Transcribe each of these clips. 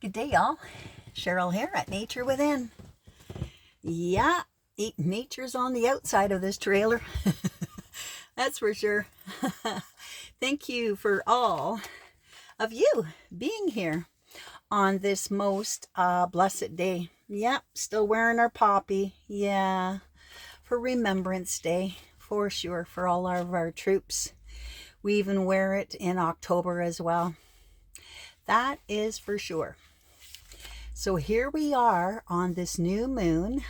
Good day, y'all. Cheryl here at Nature Within. Yeah, nature's on the outside of this trailer. That's for sure. Thank you for all of you being here on this most blessed day. Yep, still wearing our poppy. Yeah, for Remembrance Day, for sure, for all of our troops. We even wear it in October as well. That is for sure. So here we are on this new moon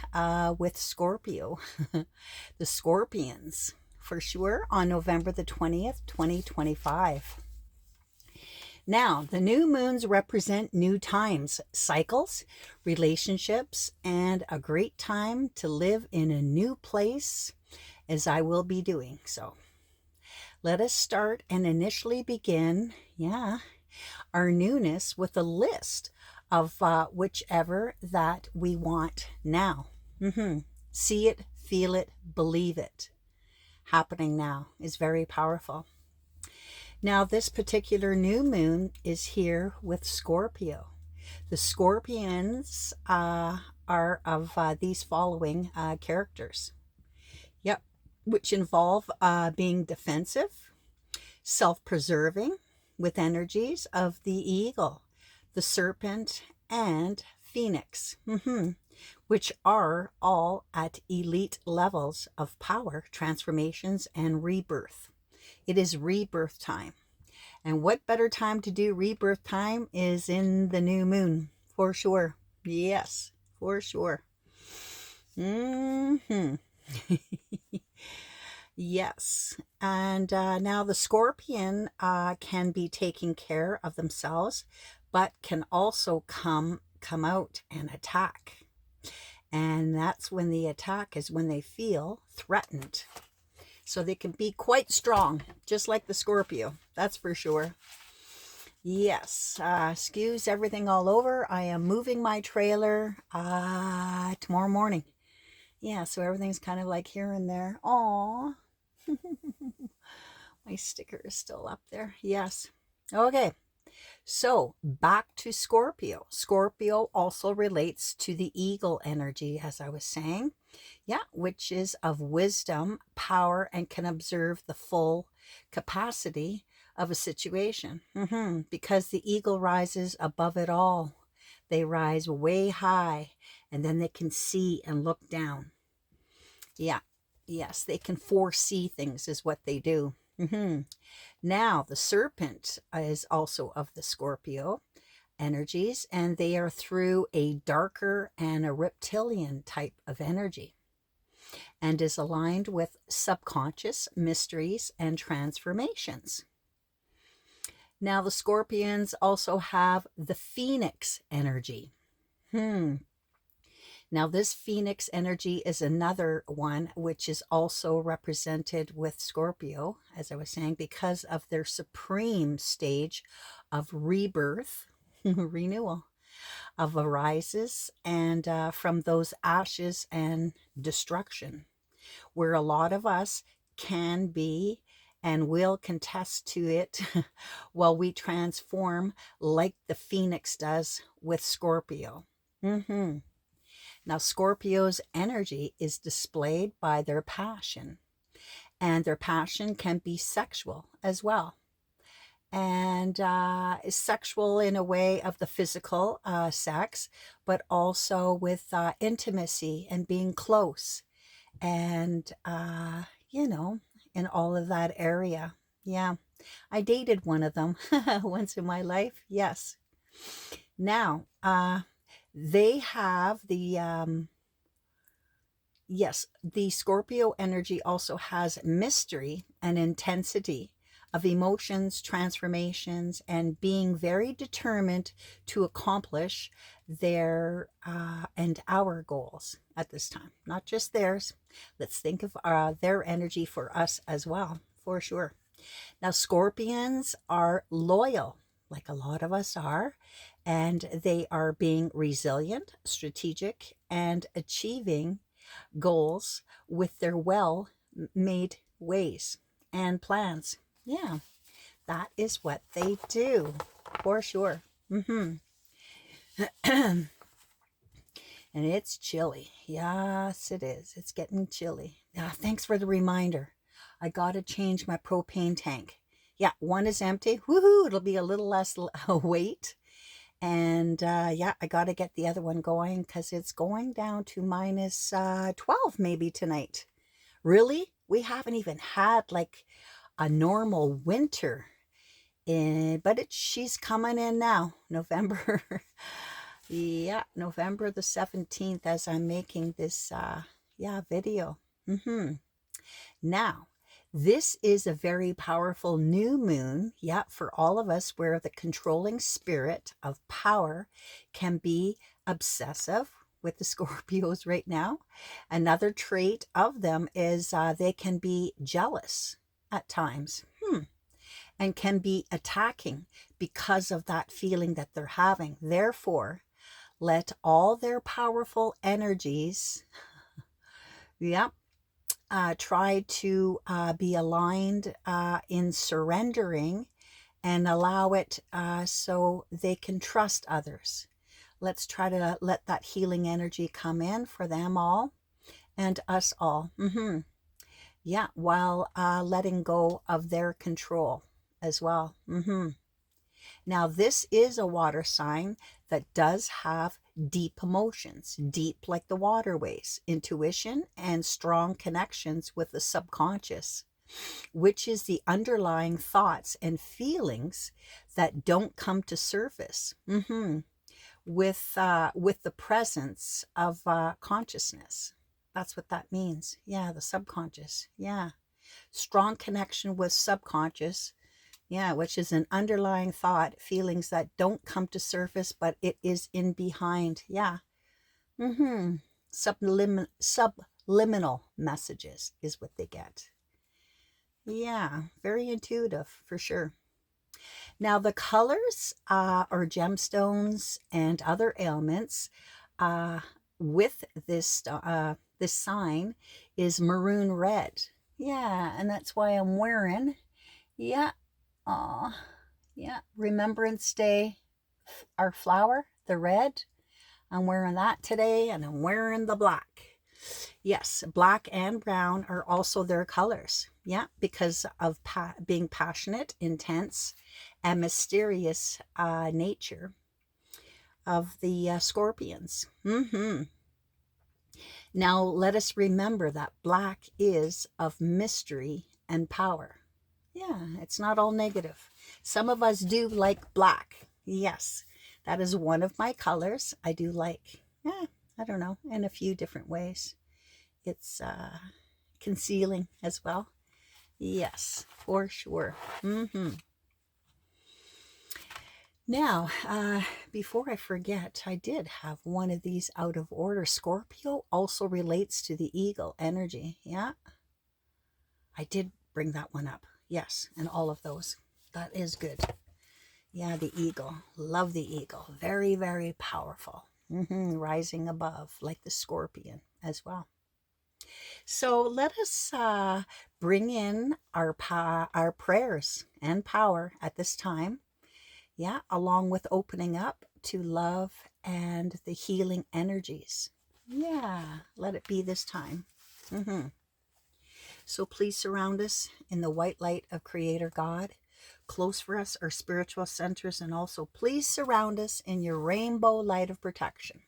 with Scorpio, the Scorpions, for sure, on November the 20th, 2025. Now, the new moons represent new times, cycles, relationships, and a great time to live in a new place, as I will be doing so. Let us start and initially begin, our newness with a list of whichever that we want now. See it, feel it, believe it. Happening now is very powerful. Now, this particular new moon is here with Scorpio. The Scorpions are of these following characters. Yep, which involve being defensive, self-preserving, with energies of the eagle, the serpent, and phoenix, which are all at elite levels of power, transformations, and rebirth. It is rebirth time. And what better time to do rebirth time is in the new moon, for sure. Yes, for sure. Yes, and now the Scorpion can be taking care of themselves, but can also come out and attack. And that's when the attack is when they feel threatened. So they can be quite strong, just like the Scorpio, that's for sure. Yes, excuse everything all over. I am moving my trailer tomorrow morning. Yeah, so everything's kind of like here and there. Aww. My sticker is still up there. Yes. Okay. So back to Scorpio. Scorpio also relates to the eagle energy, as I was saying. Yeah, which is of wisdom, power, and can observe the full capacity of a situation. Because the eagle rises above it all. They rise way high, and then they can see and look down. Yeah. Yes, they can foresee things is what they do. Now, the serpent is also of the Scorpio energies, and they are through a darker and a reptilian type of energy, and is aligned with subconscious mysteries and transformations. Now, the Scorpions also have the Phoenix energy. Now, this Phoenix energy is another one which is also represented with Scorpio, as I was saying, because of their supreme stage of rebirth, renewal, of arises, and from those ashes and destruction, where a lot of us can be and will contest to it while we transform like the Phoenix does with Scorpio. Now, Scorpio's energy is displayed by their passion, and their passion can be sexual as well. And is sexual in a way of the physical sex, but also with intimacy and being close, and, in all of that area. Yeah, I dated one of them once in my life. Yes. Now, they have the the Scorpio energy also has mystery and intensity of emotions, transformations, and being very determined to accomplish their and our goals at this time. Not just theirs. Let's think of their energy for us as well, for sure. Now, Scorpions are loyal, like a lot of us are, and they are being resilient, strategic, and achieving goals with their well-made ways and plans. That is what they do, for sure. And it's chilly. Yes, it is. It's getting chilly. Thanks for the reminder. I got to change my propane tank. Yeah, one is empty. Woohoo! It'll be a little less weight. And yeah, I got to get the other one going because it's going down to minus 12 maybe tonight. Really? We haven't even had like a normal winter. But she's coming in now, November. Yeah, November the 17th as I'm making this video. Now, this is a very powerful new moon, for all of us, where the controlling spirit of power can be obsessive with the Scorpios right now. Another trait of them is they can be jealous at times. And can be attacking because of that feeling that they're having. Therefore, let all their powerful energies, try to be aligned in surrendering and allow it so they can trust others. Let's try to let that healing energy come in for them all and us all. While letting go of their control as well. Now, this is a water sign that does have deep emotions, deep like the waterways, intuition, and strong connections with the subconscious, which is the underlying thoughts and feelings that don't come to surface with the presence of consciousness. That's what that means. Yeah, the subconscious. Yeah. Strong connection with subconscious. Yeah, which is an underlying thought, feelings that don't come to surface, but it is in behind. Yeah. Subliminal messages is what they get. Yeah, very intuitive for sure. Now, the colors or gemstones and other ailments with this this sign is maroon red. Yeah, and that's why I'm wearing. Yeah. Remembrance Day, our flower, the red. I'm wearing that today, and I'm wearing the black. Yes, black and brown are also their colors. Yeah, because of being passionate, intense, and mysterious nature of the scorpions. Now, let us remember that black is of mystery and power. Yeah, it's not all negative. Some of us do like black. Yes, that is one of my colors. I do like, I don't know, in a few different ways. It's concealing as well. Yes, for sure. Now, before I forget, I did have one of these out of order. Scorpio also relates to the eagle energy. Yeah, I did bring that one up. Yes, and all of those. That is good. Yeah, the eagle. Love the eagle. Very, very powerful. Rising above, like the scorpion as well. So let us bring in our prayers and power at this time. Yeah, along with opening up to love and the healing energies. Yeah, let it be this time. So please surround us in the white light of Creator God. Close for us are spiritual centers, and also please surround us in your rainbow light of protection.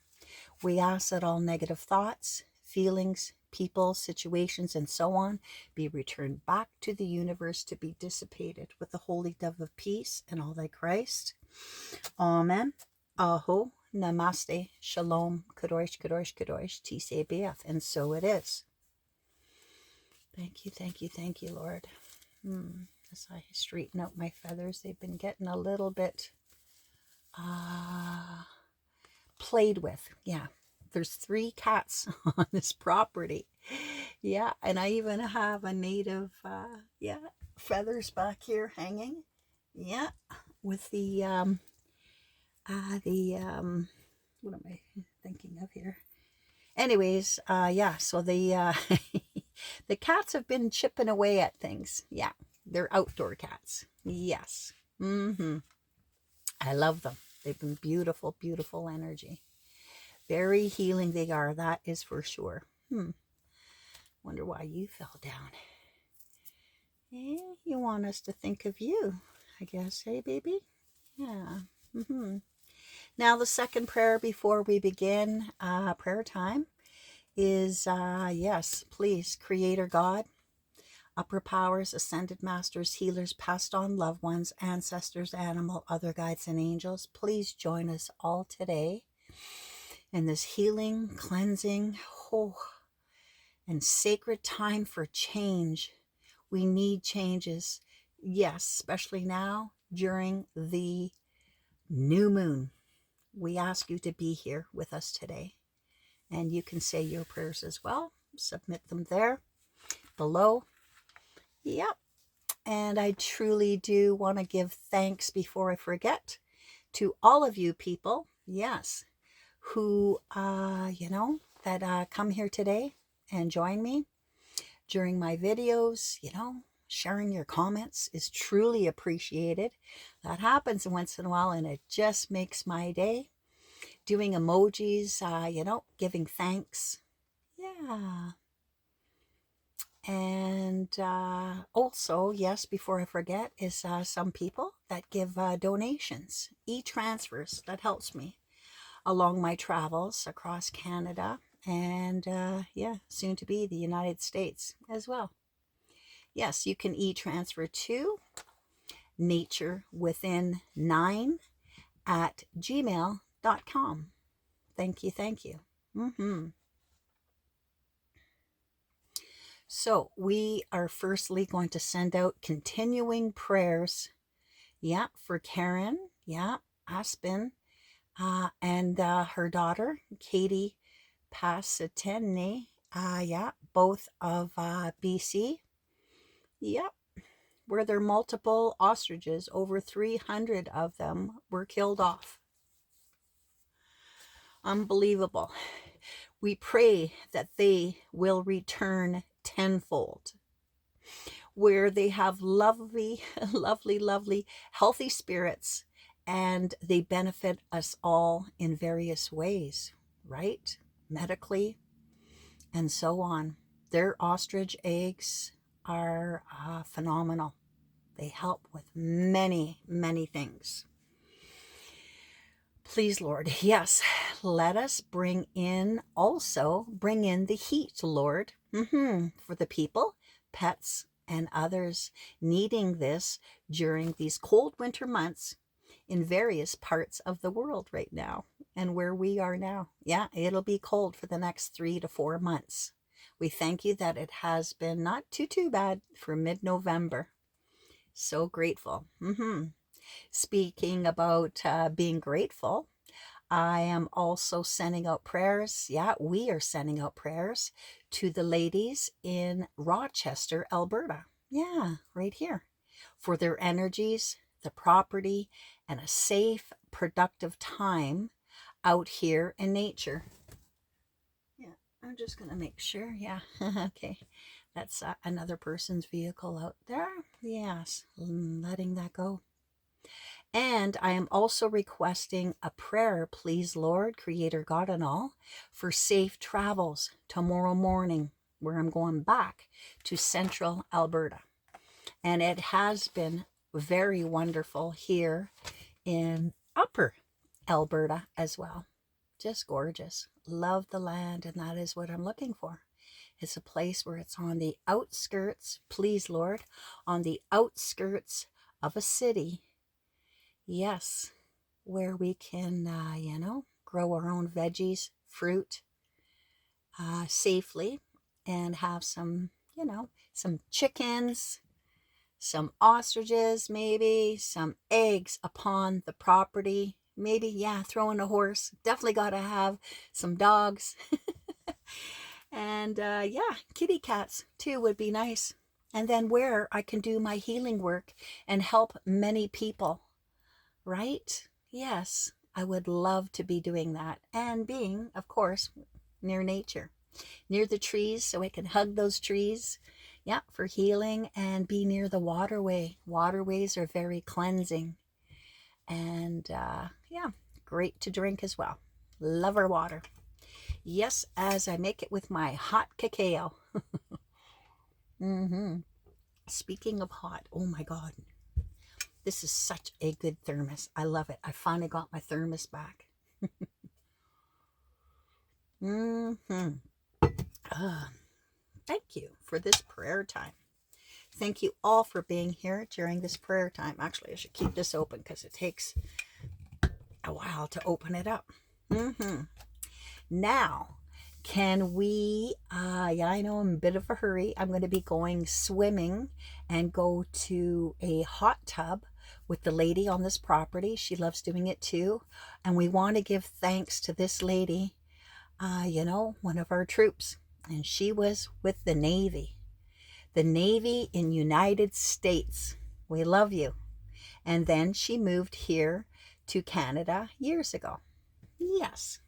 We ask that all negative thoughts, feelings, people, situations, and so on be returned back to the universe to be dissipated with the holy dove of peace and all thy Christ. Amen. Aho. Namaste. Shalom. Kadosh, Kadosh, Kadosh. Tisei B'Av. And so it is. Thank you, thank you, thank you, Lord. As I straighten out my feathers, they've been getting a little bit played with. Yeah, there's 3 cats on this property. Yeah, and I even have a native, feathers back here hanging. Yeah, with the what am I thinking of here? Anyways, so the the cats have been chipping away at things. Yeah, they're outdoor cats. Yes. I love them. They've been beautiful, beautiful energy. Very healing they are, that is for sure. Wonder why you fell down. You want us to think of you, I guess, hey baby? Yeah. Now the second prayer before we begin prayer time is, yes, please, Creator God, upper powers, ascended masters, healers, passed on loved ones, ancestors, animal, other guides, and angels, please join us all today in this healing, cleansing, and sacred time for change. We need changes. Yes, especially now during the new moon. We ask you to be here with us today. And you can say your prayers as well. Submit them there below. Yep. And I truly do want to give thanks before I forget to all of you people, yes, who, that come here today and join me during my videos. Sharing your comments is truly appreciated. That happens once in a while, and it just makes my day. Doing emojis, giving thanks. Yeah. And also, yes, before I forget, is some people that give donations, e-transfers. That helps me along my travels across Canada and, soon to be the United States as well. Yes, you can e-transfer to naturewithin9@gmail.com. Thank you, thank you. So we are firstly going to send out continuing prayers, for Karen, Aspen, and her daughter, Katie Pasatene, both of BC, where there are multiple ostriches, over 300 of them were killed off. Unbelievable. We pray that they will return tenfold, where they have lovely, lovely, lovely, healthy spirits, and they benefit us all in various ways, right? Medically, and so on. Their ostrich eggs are phenomenal. They help with many, many things. Please, Lord, yes, let us bring in the heat, Lord, for the people, pets, and others needing this during these cold winter months in various parts of the world right now and where we are now. Yeah, it'll be cold for the next 3 to 4 months. We thank you that it has been not too bad for mid-November. So grateful. Speaking about being grateful, I am also sending out prayers. Yeah, we are sending out prayers to the ladies in Rochester, Alberta. Yeah, right here. For their energies, the property, and a safe, productive time out here in nature. Yeah, I'm just going to make sure. Yeah, okay. That's another person's vehicle out there. Yes, letting that go. And I am also requesting a prayer, please, Lord, Creator God and all, for safe travels tomorrow morning, where I'm going back to central Alberta. And it has been very wonderful here in upper Alberta as well. Just gorgeous. Love the land, and that is what I'm looking for. It's a place where it's on the outskirts, please, Lord, on the outskirts of a city. Yes, where we can, grow our own veggies, fruit safely, and have some, some chickens, some ostriches, maybe some eggs upon the property. Maybe, throw in a horse. Definitely got to have some dogs. And kitty cats too would be nice. And then where I can do my healing work and help many people. Right? Yes, I would love to be doing that. And being, of course, near nature, near the trees, so I can hug those trees, for healing, and be near the waterway. Waterways are very cleansing. And Yeah, great to drink as well. Love our water. Yes, as I make it with my hot cacao. Speaking of hot, oh my God. This is such a good thermos. I love it. I finally got my thermos back. Thank you for this prayer time. Thank you all for being here during this prayer time. Actually, I should keep this open because it takes a while to open it up. Now, can we, yeah, I know I'm in a bit of a hurry. I'm going to be going swimming and go to a hot tub with the lady on this property. She loves doing it too. And we want to give thanks to this lady, you know, one of our troops. And she was with the Navy. The Navy in United States. We love you. And then she moved here to Canada years ago. Yes.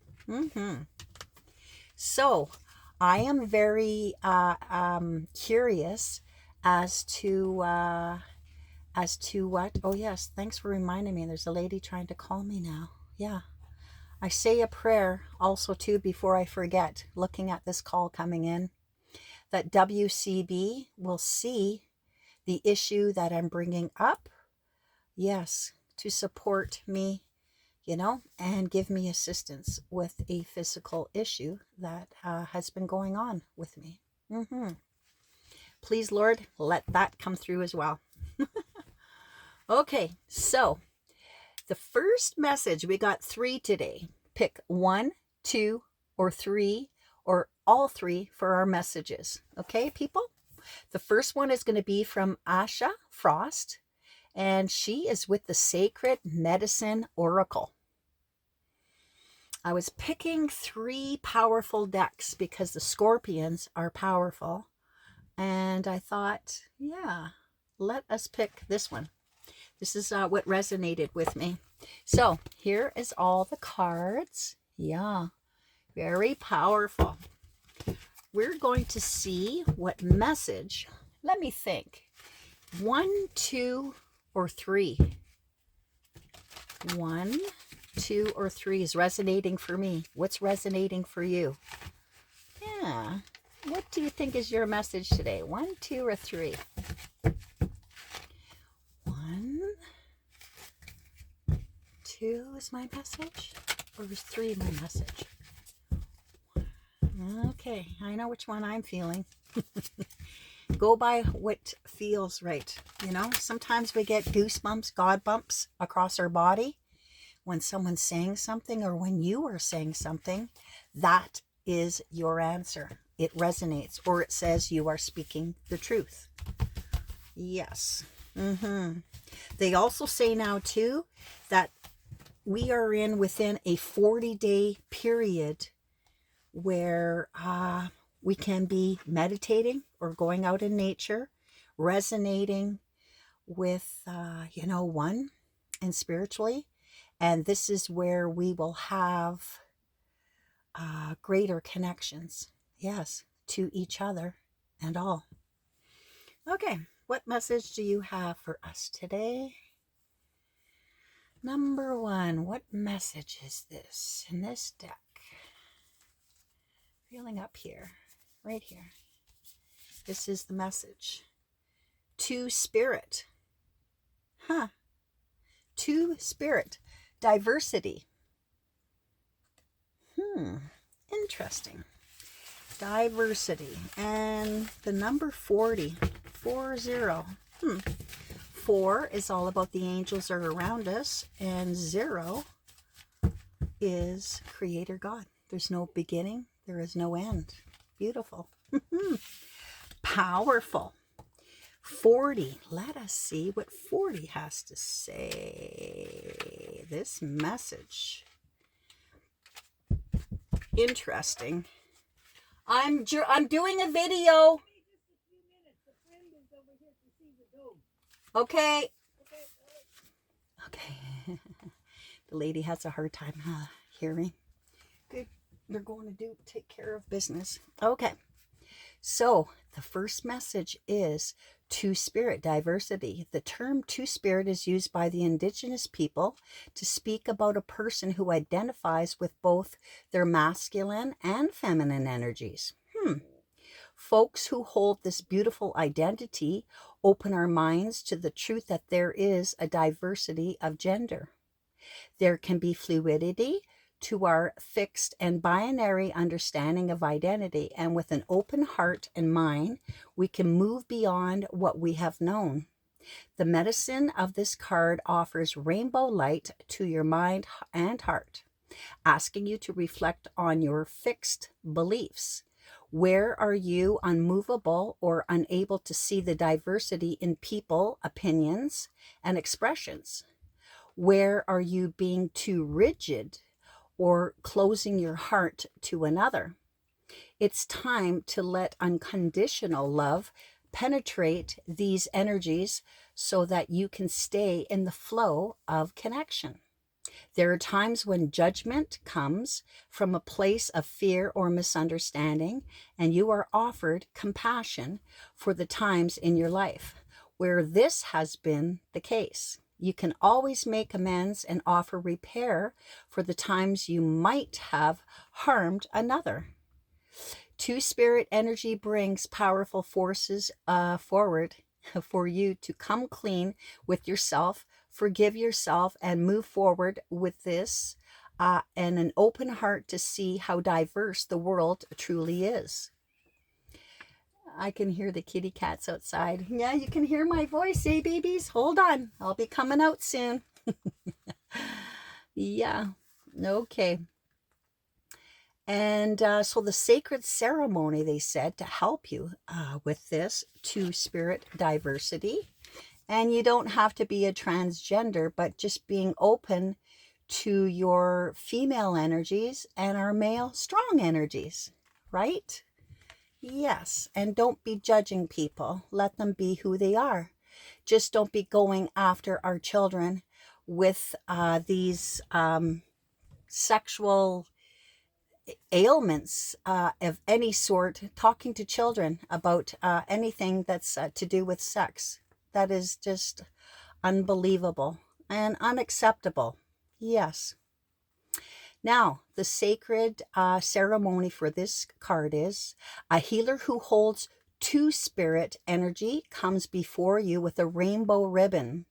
So I am very curious as to what. Oh yes, thanks for reminding me. There's a lady trying to call me now. Yeah. I say a prayer also too before I forget, looking at this call coming in, that WCB will see the issue that I'm bringing up. Yes, to support me, you know, and give me assistance with a physical issue that has been going on with me. Please, Lord, let that come through as well. Okay, so the first message, we got 3 today. Pick 1, 2, or 3, or all 3 for our messages. Okay, people? The first one is going to be from Asha Frost, and she is with the Sacred Medicine Oracle. I was picking 3 powerful decks because the scorpions are powerful. And I thought, yeah, let us pick this one. This is what resonated with me. So here is all the cards. Yeah, very powerful. We're going to see what message. Let me think. 1, 2, or 3. 1, 2, or 3 is resonating for me. What's resonating for you? Yeah. What do you think is your message today? 1, 2, or 3? 1, 2 is my message? Or is 3 my message? Okay, I know which one I'm feeling. Go by what feels right. You know, sometimes we get goosebumps, God bumps across our body when someone's saying something, or when you are saying something. That is your answer. It resonates, or it says you are speaking the truth. Yes. They also say now too that we are within a 40-day period where we can be meditating or going out in nature, resonating with, you know, one, and spiritually. And this is where we will have greater connections, yes, to each other and all. Okay, what message do you have for us today? Number 1, what message is this in this deck? Feeling up here, right here. This is the message. To Spirit. To Spirit. Diversity. Interesting. Diversity. And the number 40. 40. 4 is all about the angels are around us. And 0 is Creator God. There's no beginning. There is no end. Beautiful. Powerful. 40. Let us see what 40 has to say. This message. Interesting. I'm doing a video. Okay. Okay. The lady has a hard time hearing. Good. They're going to take care of business. Okay. So the first message is Two-spirit diversity. The term two-spirit is used by the indigenous people to speak about a person who identifies with both their masculine and feminine energies. Folks who hold this beautiful identity open our minds to the truth that there is a diversity of gender. There can be fluidity to our fixed and binary understanding of identity, and with an open heart and mind, we can move beyond what we have known. The medicine of this card offers rainbow light to your mind and heart, asking you to reflect on your fixed beliefs. Where are you unmovable or unable to see the diversity in people, opinions, and expressions? Where are you being too rigid or closing your heart to another? It's time to let unconditional love penetrate these energies so that you can stay in the flow of connection. There are times when judgment comes from a place of fear or misunderstanding, and you are offered compassion for the times in your life where this has been the case. You can always make amends and offer repair for the times you might have harmed another. Two-spirit energy brings powerful forces forward for you to come clean with yourself, forgive yourself, and move forward with this and an open heart to see how diverse the world truly is. I can hear the kitty cats outside. Yeah, you can hear my voice, eh, babies? Hold on. I'll be coming out soon. Yeah, okay. And so the sacred ceremony, they said, to help you with this two-spirit diversity. And you don't have to be a transgender, but just being open to your female energies and our male strong energies, right? Yes, and don't be judging people. Let them be who they are. Just don't be going after our children with these sexual ailments of any sort, talking to children about anything that's to do with sex. That is just unbelievable and unacceptable. Yes. Now, the sacred ceremony for this card is a healer who holds two-spirit energy comes before you with a rainbow ribbon.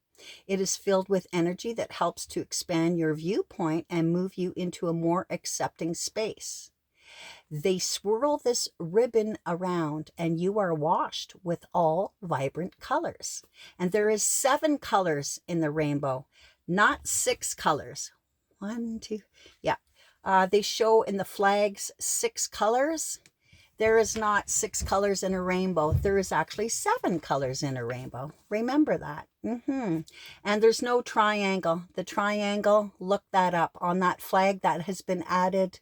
It is filled with energy that helps to expand your viewpoint and move you into a more accepting space. They swirl this ribbon around and you are washed with all vibrant colors. And there is 7 colors in the rainbow, not 6 colors. 1, 2, yeah. They show in the flags 6 colors. There is not 6 colors in a rainbow. There is actually 7 colors in a rainbow. Remember that. And there's no triangle. The triangle, look that up on that flag that has been added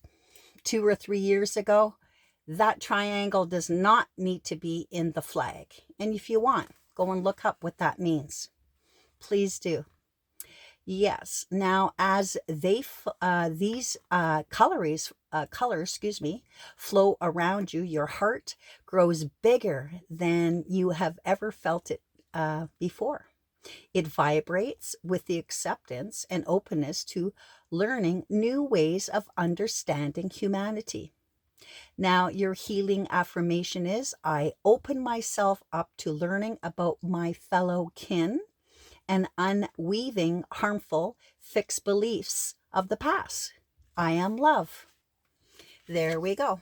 2 or 3 years ago. That triangle does not need to be in the flag. And if you want, go and look up what that means. Please do. Yes. Now, as these colors, flow around you, your heart grows bigger than you have ever felt it before. It vibrates with the acceptance and openness to learning new ways of understanding humanity. Now, your healing affirmation is, I open myself up to learning about my fellow kin and unweaving harmful fixed beliefs of the past. I am love. There we go.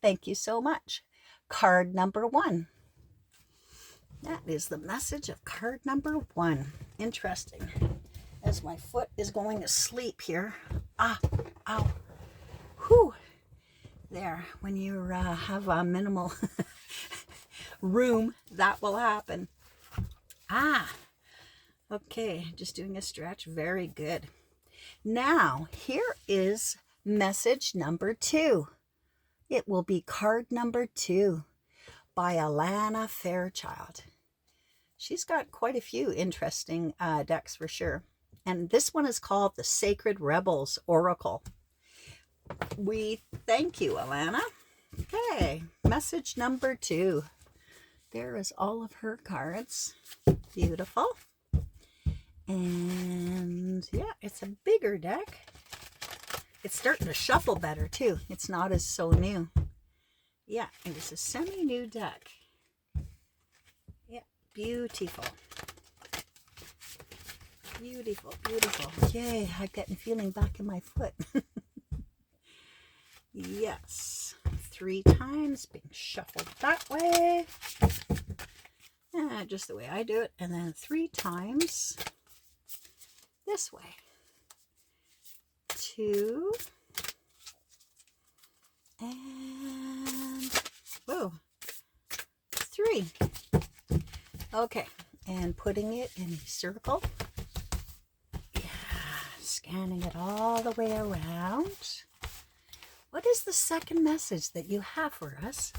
Thank you so much. Card number 1. That is the message of card number 1. Interesting. As my foot is going to sleep here. Ow. Whew. There. When you have a minimal room, that will happen. Okay. Just doing a stretch. Very good. Now, here is message number 2. It will be card number 2 by Alana Fairchild. She's got quite a few interesting decks for sure. And this one is called the Sacred Rebels Oracle. We thank you, Alana. Okay, message number 2. there is all of her cards. Beautiful. And yeah, it's a bigger deck. It's starting to shuffle better too. It's not as so new. Yeah, it was a semi-new deck. Yeah, beautiful. Beautiful, beautiful. Yay, I'm getting feeling back in my foot. Yes, 3 times being shuffled that way. Just the way I do it. And then 3 times this way. 2. And, whoa, 3. Okay, and putting it in a circle. Yeah, scanning it all the way around. What is the second message that you have for us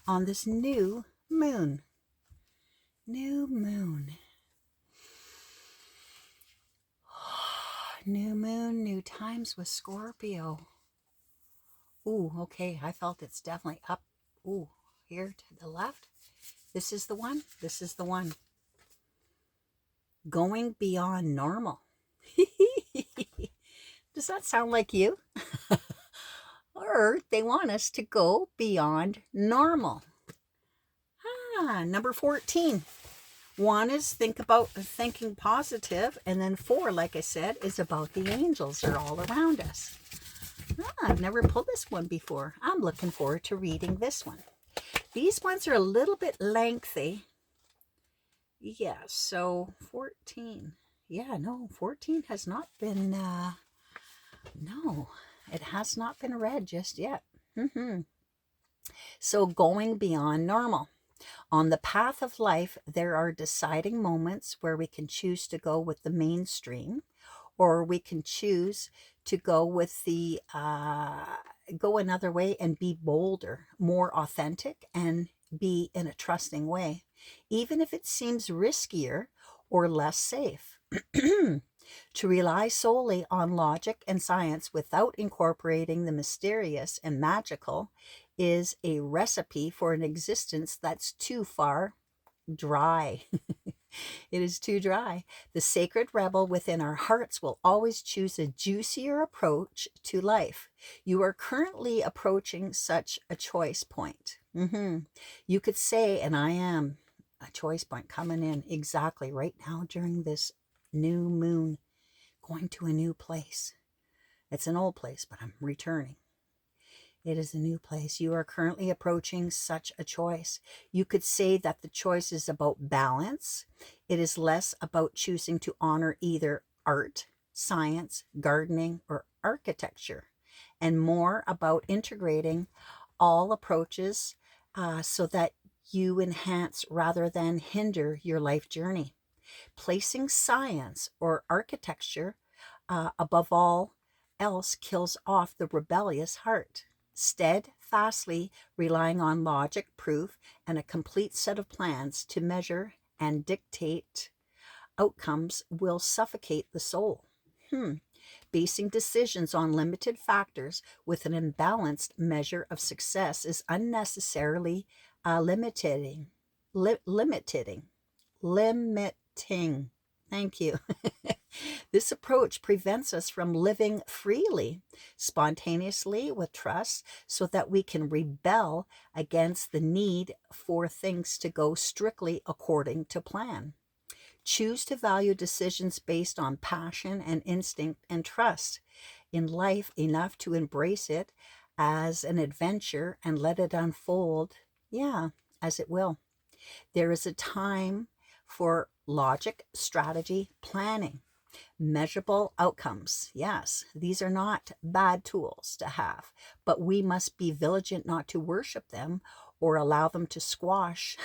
on this new moon? New moon. New moon, new times with Scorpio. Ooh, okay, I felt it's definitely up. Ooh, here to the left. This is the one. This is the one. Going beyond normal. Does that sound like you? Or they want us to go beyond normal. Number 14. 1 is thinking positive, and then 4, like I said, is about the angels are all around us. I've never pulled this one before. I'm looking forward to reading this one. These ones are a little bit lengthy. Yeah, so 14. Yeah, no, 14 has not been, no, it has not been read just yet. So going beyond normal. On the path of life, there are deciding moments where we can choose to go with the mainstream, or we can choose to go with the, go another way and be bolder, more authentic, and be in a trusting way, even if it seems riskier or less safe. To rely solely on logic and science without incorporating the mysterious and magical is a recipe for an existence that's too far dry. It is too dry. The sacred rebel within our hearts will always choose a juicier approach to life. You are currently approaching such a choice point. You could say, and I am a choice point coming in exactly right now during this new moon, going to a new place. It's an old place, but I'm returning. It is a new place. You are currently approaching such a choice. You could say that the choice is about balance. It is less about choosing to honor either art, science, gardening, or architecture, and more about integrating all approaches so that you enhance rather than hinder your life journey. Placing science or architecture above all else kills off the rebellious heart. Steadfastly relying on logic, proof, and a complete set of plans to measure and dictate outcomes will suffocate the soul. Basing decisions on limited factors with an imbalanced measure of success is unnecessarily limiting. Thank you. This approach prevents us from living freely, spontaneously, with trust, so that we can rebel against the need for things to go strictly according to plan. Choose to value decisions based on passion and instinct and trust in life enough to embrace it as an adventure and let it unfold, as it will. There is a time for logic, strategy, planning, measurable outcomes. Yes, these are not bad tools to have, but we must be vigilant not to worship them or allow them to squash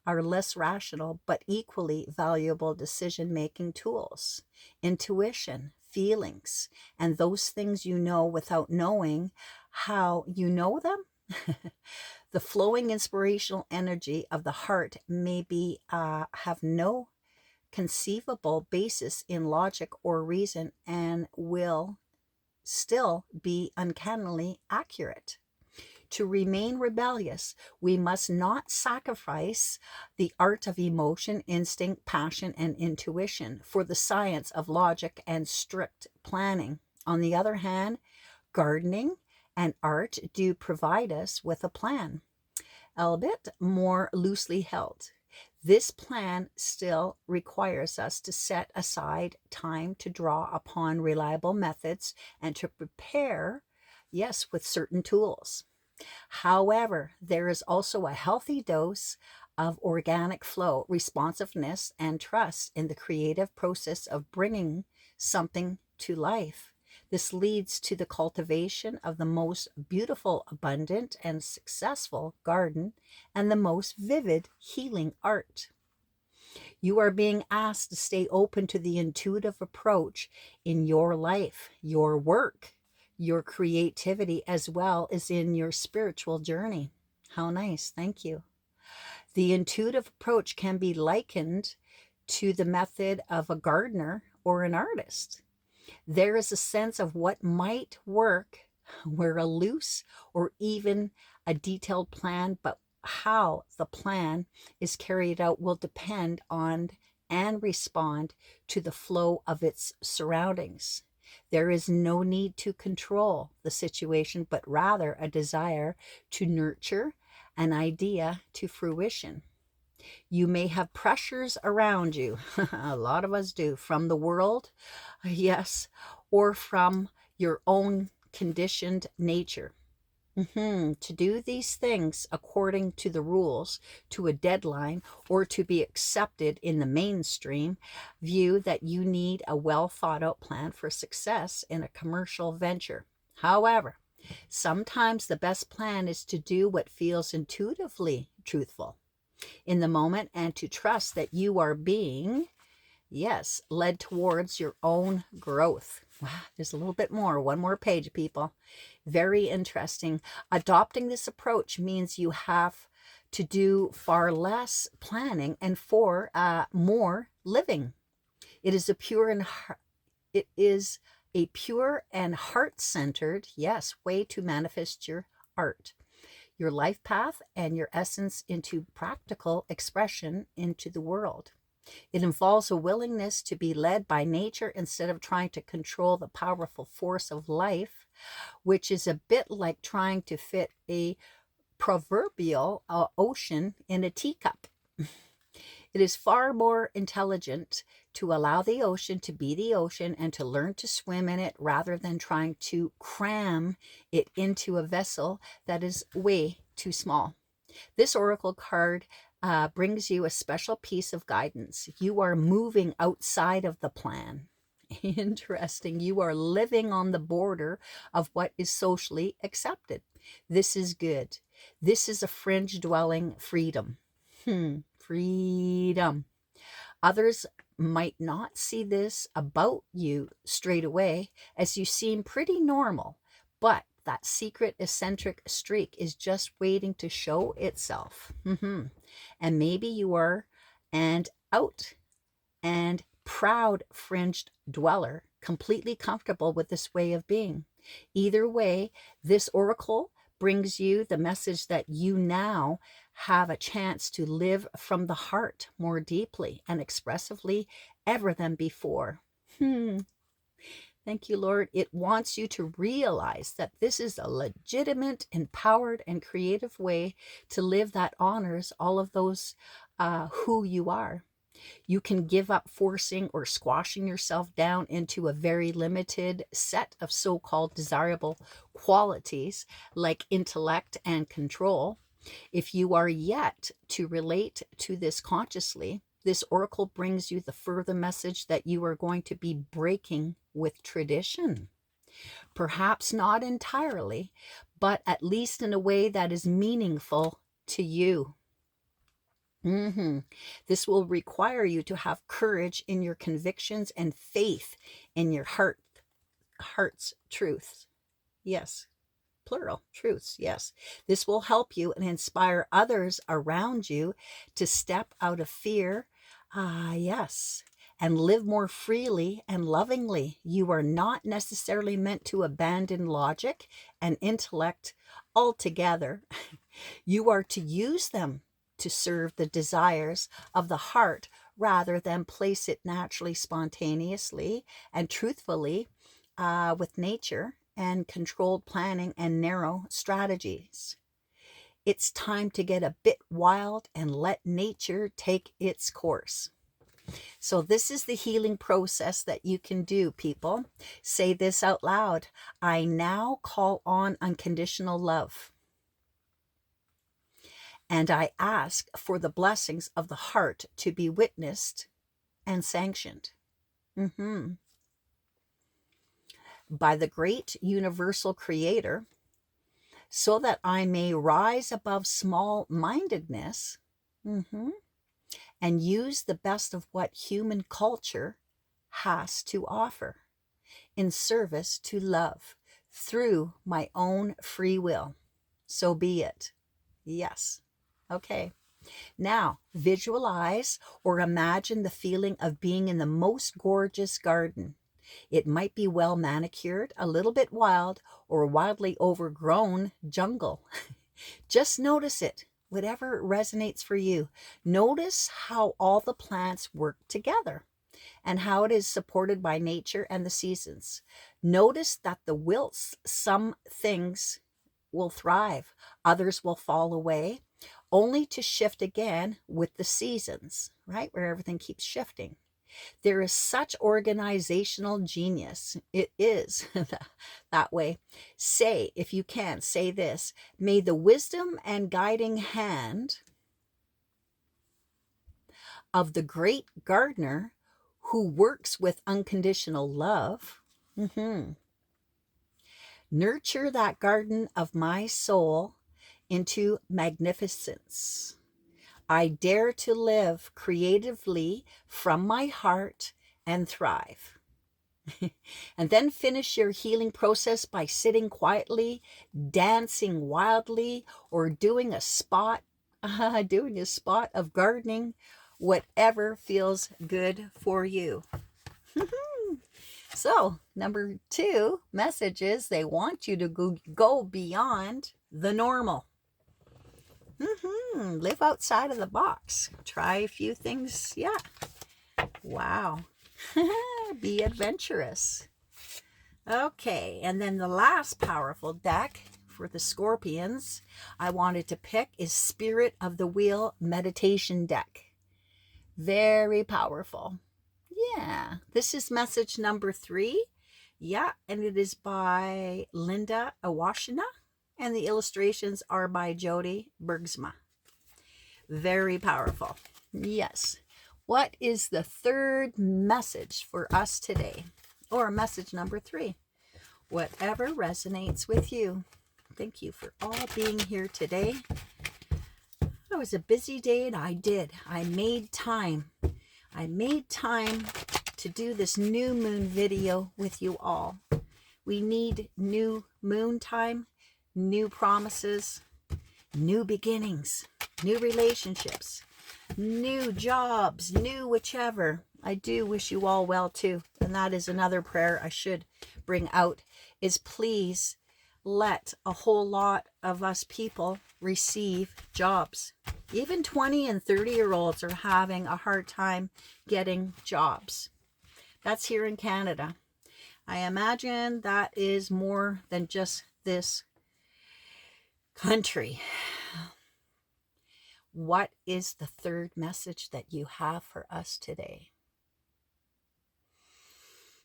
our less rational but equally valuable decision-making tools. Intuition, feelings, and those things you know without knowing how you know them. The flowing inspirational energy of the heart may be have no conceivable basis in logic or reason and will still be uncannily accurate. To remain rebellious, we must not sacrifice the art of emotion, instinct, passion, and intuition for the science of logic and strict planning. On the other hand, gardening and art do provide us with a plan, albeit more loosely held. This plan still requires us to set aside time to draw upon reliable methods and to prepare, yes, with certain tools. However, there is also a healthy dose of organic flow, responsiveness, and trust in the creative process of bringing something to life. This leads to the cultivation of the most beautiful, abundant, and successful garden and the most vivid healing art. You are being asked to stay open to the intuitive approach in your life, your work, your creativity, as well as in your spiritual journey. How nice. Thank you. The intuitive approach can be likened to the method of a gardener or an artist. There is a sense of what might work where a loose or even a detailed plan, but how the plan is carried out will depend on and respond to the flow of its surroundings. There is no need to control the situation, but rather a desire to nurture an idea to fruition. You may have pressures around you, a lot of us do, from the world, yes, or from your own conditioned nature. To do these things according to the rules, to a deadline, or to be accepted in the mainstream view that you need a well thought out plan for success in a commercial venture. However, sometimes the best plan is to do what feels intuitively truthful in the moment and to trust that you are being, yes, led towards your own growth. Wow, there's a little bit more. One more page, people. Very interesting. Adopting this approach means you have to do far less planning and for more living. It is a pure and heart-centered, yes, way to manifest your art, your life path, and your essence into practical expression into the world. It involves a willingness to be led by nature instead of trying to control the powerful force of life, which is a bit like trying to fit a proverbial ocean in a teacup. It is far more intelligent to allow the ocean to be the ocean and to learn to swim in it rather than trying to cram it into a vessel that is way too small. This oracle card brings you a special piece of guidance. You are moving outside of the plan. Interesting. You are living on the border of what is socially accepted. This is good. This is a fringe dwelling freedom. Freedom. Others might not see this about you straight away, as you seem pretty normal, but that secret eccentric streak is just waiting to show itself. And maybe you are an out and proud fringed dweller, completely comfortable with this way of being. Either way, this oracle brings you the message that you now have a chance to live from the heart more deeply and expressively ever than before. Thank you, Lord. It wants you to realize that this is a legitimate, empowered, and creative way to live that honors all of those who you are. You can give up forcing or squashing yourself down into a very limited set of so-called desirable qualities like intellect and control. If you are yet to relate to this consciously, this oracle brings you the further message that you are going to be breaking with tradition. Perhaps not entirely, but at least in a way that is meaningful to you. This will require you to have courage in your convictions and faith in your heart's truths. Yes, plural, truths, yes. This will help you and inspire others around you to step out of fear, yes, and live more freely and lovingly. You are not necessarily meant to abandon logic and intellect altogether. You are to use them to serve the desires of the heart rather than place it naturally, spontaneously, and truthfully with nature and controlled planning and narrow strategies. It's time to get a bit wild and let nature take its course. So this is the healing process that you can do, people. Say this out loud. I now call on unconditional love. And I ask for the blessings of the heart to be witnessed and sanctioned. By the great universal creator, so that I may rise above small-mindedness and use the best of what human culture has to offer in service to love through my own free will. So be it. Yes. Okay. Now, visualize or imagine the feeling of being in the most gorgeous garden. It might be well manicured, a little bit wild, or wildly overgrown jungle. Just notice it, whatever resonates for you. Notice how all the plants work together and how it is supported by nature and the seasons. Notice that the wilts, some things will thrive, others will fall away, only to shift again with the seasons, right? Where everything keeps shifting. There is such organizational genius. It is that way. Say, if you can, say this. May the wisdom and guiding hand of the great gardener who works with unconditional love nurture that garden of my soul into magnificence. I dare to live creatively from my heart and thrive. And then finish your healing process by sitting quietly, dancing wildly, or doing a spot of gardening, whatever feels good for you. So, number 2 message is they want you to go beyond the normal. Live outside of the box. Try a few things. Yeah. Wow. Be adventurous. Okay. And then the last powerful deck for the Scorpions I wanted to pick is Spirit of the Wheel Meditation Deck. Very powerful. Yeah. This is message number 3. Yeah. And it is by Linda Awashina. And the illustrations are by Jody Bergsma. Very powerful. Yes. What is the third message for us today? Or message number 3? Whatever resonates with you. Thank you for all being here today. It was a busy day and I made time. I made time to do this new moon video with you all. We need new moon time, new promises, new beginnings, new relationships, new jobs, new whichever. I do wish you all well too. And that is another prayer I should bring out, is please let a whole lot of us people receive jobs. Even 20 and 30-year-olds are having a hard time getting jobs. That's here in Canada. I imagine that is more than just this country. What is the third message that you have for us today?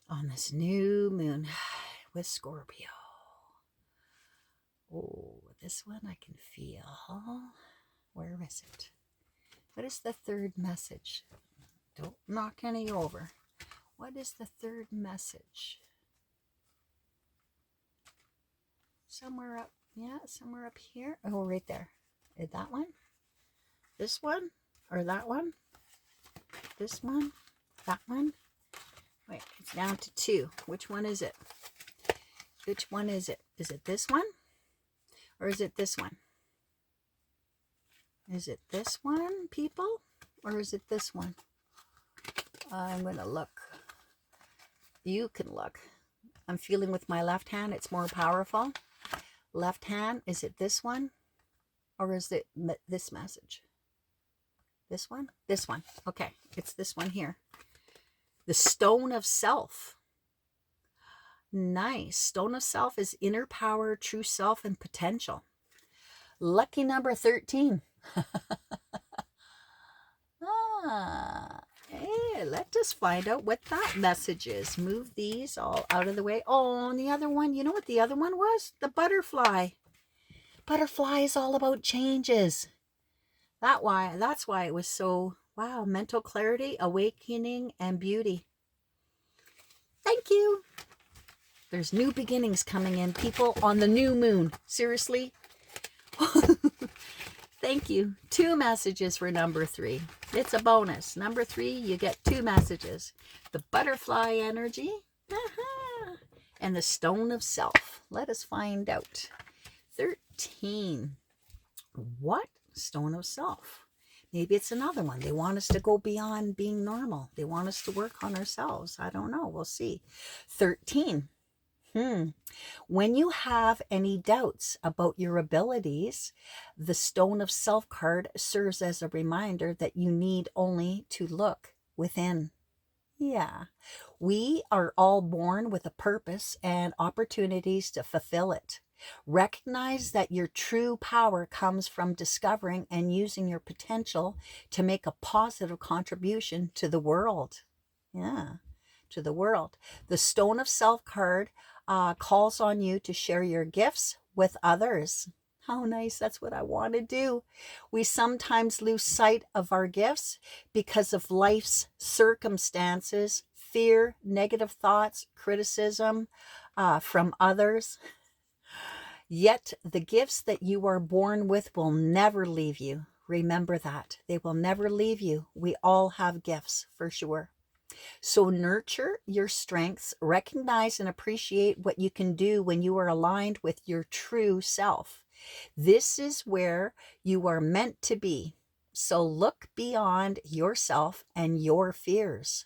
On this new moon with Scorpio. Oh, this one I can feel. Where is it? What is the third message? Don't knock any over. What is the third message? Somewhere up, yeah, somewhere up here. Oh, right there. Is that one? This one? Or that one? This one? That one? Wait, it's down to 2. Which one is it? Which one is it? Is it this one? Or is it this one? Is it this one, people? Or is it this one? I'm going to look. You can look. I'm feeling with my left hand. It's more powerful. Left hand, is it this one? Or is it this message? This one? This one. Okay, it's this one here. The Stone of Self. Nice. Stone of Self is inner power, true self, and potential. Lucky number 13. Hey, let us find out what that message is. Move these all out of the way. Oh, and the other one, you know what the other one was? The butterfly. Butterfly is all about changes. That's why it was so, wow, mental clarity, awakening, and beauty. Thank you. There's new beginnings coming in, people, on the new moon. Seriously? Thank you. 2 messages for number 3. It's a bonus. Number 3, you get 2 messages. The butterfly energy and the Stone of Self. Let us find out. 13. What? Stone of Self. Maybe it's another one. They want us to go beyond being normal. They want us to work on ourselves. I don't know. We'll see. 13. When you have any doubts about your abilities, the Stone of Self card serves as a reminder that you need only to look within. Yeah. We are all born with a purpose and opportunities to fulfill it. Recognize that your true power comes from discovering and using your potential to make a positive contribution to the world. Yeah, to the world. The Stone of Self card calls on you to share your gifts with others. How nice. That's what I want to do. We sometimes lose sight of our gifts because of life's circumstances, fear, negative thoughts, criticism from others. Yet the gifts that you are born with will never leave you. Remember that. They will never leave you. We all have gifts for sure. So nurture your strengths, recognize and appreciate what you can do when you are aligned with your true self. This is where you are meant to be. So look beyond yourself and your fears.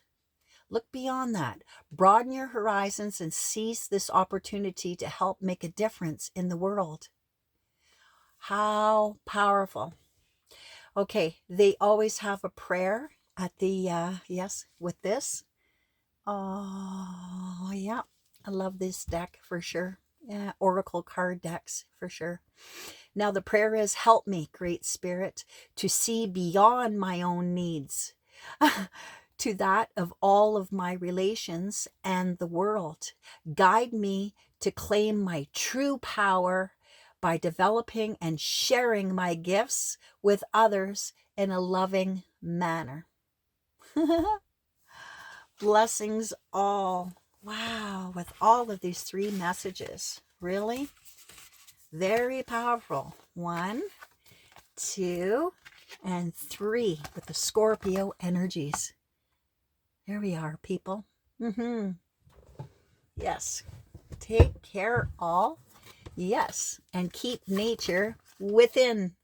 Look beyond that. Broaden your horizons and seize this opportunity to help make a difference in the world. How powerful. Okay, they always have a prayer at the, yes, with this. Oh, yeah. I love this deck for sure. Yeah, Oracle card decks for sure. Now the prayer is, help me, Great Spirit, to see beyond my own needs to that of all of my relations and the world. Guide me to claim my true power by developing and sharing my gifts with others in a loving manner. Blessings all. Wow, with all of these 3 messages. Really? Very powerful. 1, 2, and 3 with the Scorpio energies. There we are, people. Yes. Take care all. Yes. And keep nature within.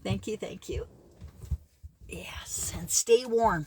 Thank you. Thank you. Yes. And stay warm.